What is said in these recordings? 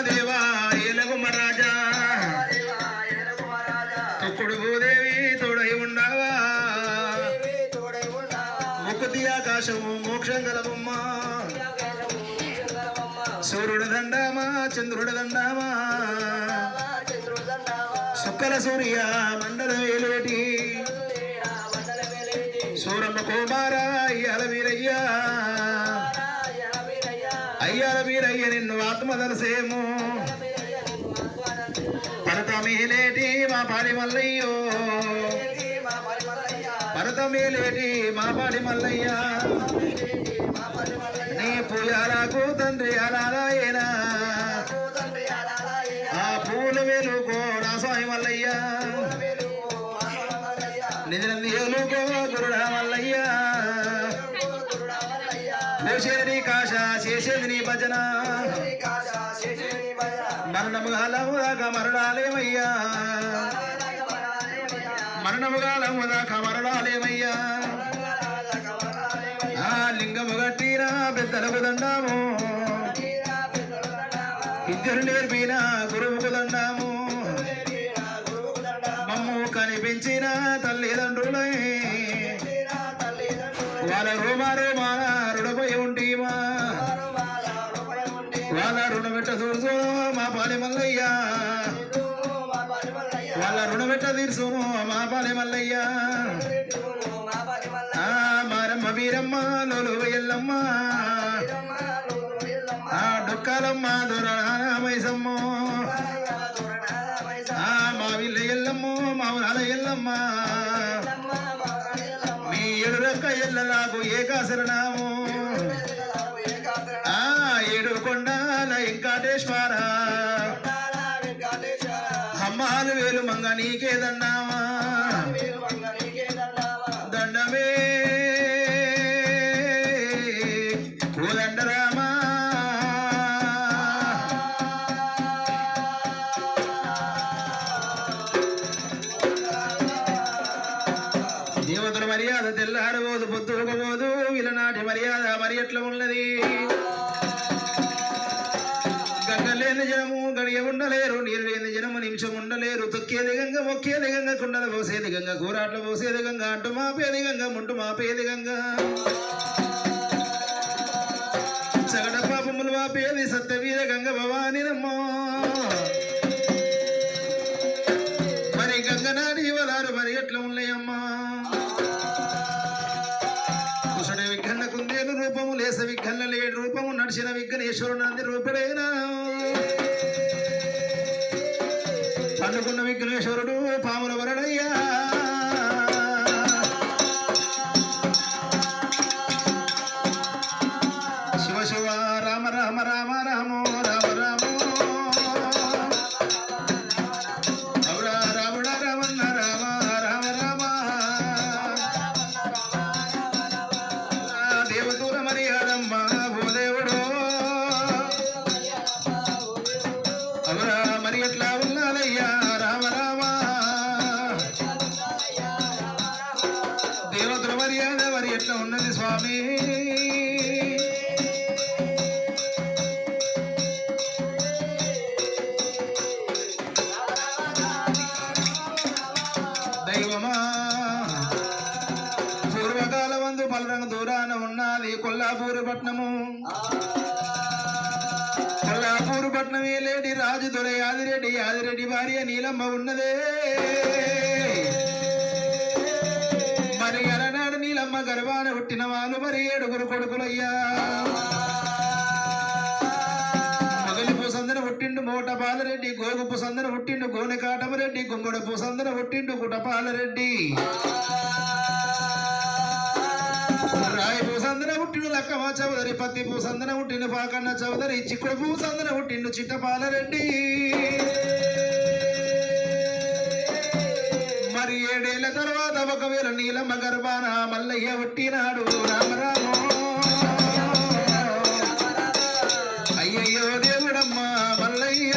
దేవా ఏలగుమ రాజా తొక్కుడు భూదేవి తోడై ఉండవా ముక్కుతి ఆకాశము మోక్షం గలవమ్మ సూర్యుడు దండామా చంద్రుడు దండామా సుక్కల సూర్య మండల వేలేటి సూరమ్మ కుమార అయ్యాల వీరయ్యా అయ్యాల వీరయ్య నిన్ను ఆత్మదలసేమో భరతమేలేటి మా పాడి మల్లయ్యో భరతమేలేటి మా పాడి మల్లయ్య నీ పూయాలకు తండ్రి అలారాయేనా ఆ పూలు వేలుకో నా స్వామి మల్లయ్య నిజనంది ఏలుకో గురుడా మల్లయ్య పోసేది నీ కాశ చేసేది నీ భజన మరణము కాలము దాకా మరణాలేమయ్యా మరణము కాలము దాకా మరణాలేమయ్యా ఆ లింగము గట్టినా పెద్దలకు దండాము ఇద్దరు నేర్పిన గురువుకు దండాము మమ్ము కనిపించిన తల్లిదండ్రులై వాళ్ళ రోమాన రుణపై ఉంటీమా వాళ్ళ రుణమెట్ట చూసు మా పాలి మల్లయ్య వాళ్ళ రుణమెట్ట తీర్చును మా పాలి మల్లయ్య మారమ్మ వీరమ్మ లోలు ఎల్లమ్మ డొక్కాలమ్మ దొరమైసమ్మ మా విల్ల ఎల్లమ్మ మా నాల ఎల్లమ్మ మీ ఎడురక్క ఎల్లలాగు ఏకాశరణము ఏడు కొండాల వెంకటేశ్వర అమ్మాలు వేలు మంగ నీకే దండామా దండమే దండరామా దేవతల మర్యాద తెల్లారబోదు పొద్దుకోబోదు ఇలనాటి మర్యాద మరి ఎట్లా ఉన్నది గంగలేని జనము గడియ ఉండలేరు నీరు లేని జనము నిమిషం ఉండలేరు తొక్కేది గంగ మొక్కేది గంగ కుండలు పోసేది గంగ కూరాట్లు పోసేది గంగ అంటు మాపేది గంగ ముంటు మాపేది గంగ సగట పాపములు మాపేది సత్యవీర గంగ భవానినమ్మ మరి గంగనాడి వలారు మరి ఎట్లా ఉన్నాయమ్మా కుషుడి విఘ్న కుందేలు రూపము లేస విఘ్న లేడు రూపము నడిచిన విఘ్నేశ్వరుడు నంది రూపుడైనా పండుకున్న విఘ్నేశ్వరుడు పాముల వరడయ్యా శివ శివ రామ రామ రామ రామో రామ రామో రాముడ రామన్న రామ రామ రామ దేవదూర మర్యాదమ్మ భూదేవుడు అవరా మరి ఎట్లా ఉన్నాదయ్యా రామ రామ దేవతల మర్యాద మరి ఎట్లా ఉన్నది స్వామి దైవమా పూర్వకాలమందు పల్రంగ దూరాన ఉన్నది కొల్లాపూరు పట్నము కొల్లాపూరు పట్నమే లేడి రాజు దొర యాదిరెడ్డి యాదిరెడ్డి భార్య నీలమ్మ ఉన్నదే మరి అలనాడు నీలమ్మ గర్భాన పుట్టిన వాళ్ళు మరి 7 కొడుకులయ్యా మొగలి పూసందన పుట్టిండు మోటపాలరెడ్డి గోగు పూసందన పుట్టిండు గోనె కాటమరెడ్డి గుమ్మడి పూసందన పుట్టిండు కుటపాలరెడ్డి రాయి పూసందన పుట్టిండు లక్కమ్మ చౌదరి పత్తి పూసందన పుట్టిండు పాకన్న చౌదరి చిక్కుడు పూసందన పుట్టిండు చిట్టపాలరెడ్డి మరి 7 ఏళ్ల తర్వాత ఒకవేళ నీలమ్మ గర్భాన మల్లయ్య పుట్టినాడు రామరామో అయ్యయ్యో దేవుడమ్మ మల్లయ్య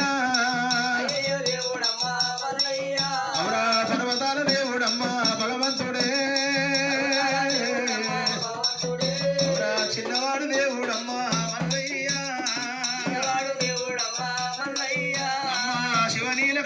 అవరా పర్వతాల దేవుడమ్మ భగవంతుడే అవరా చిన్నవాడు దేవుడమ్మ మల్లయ్య శివనీల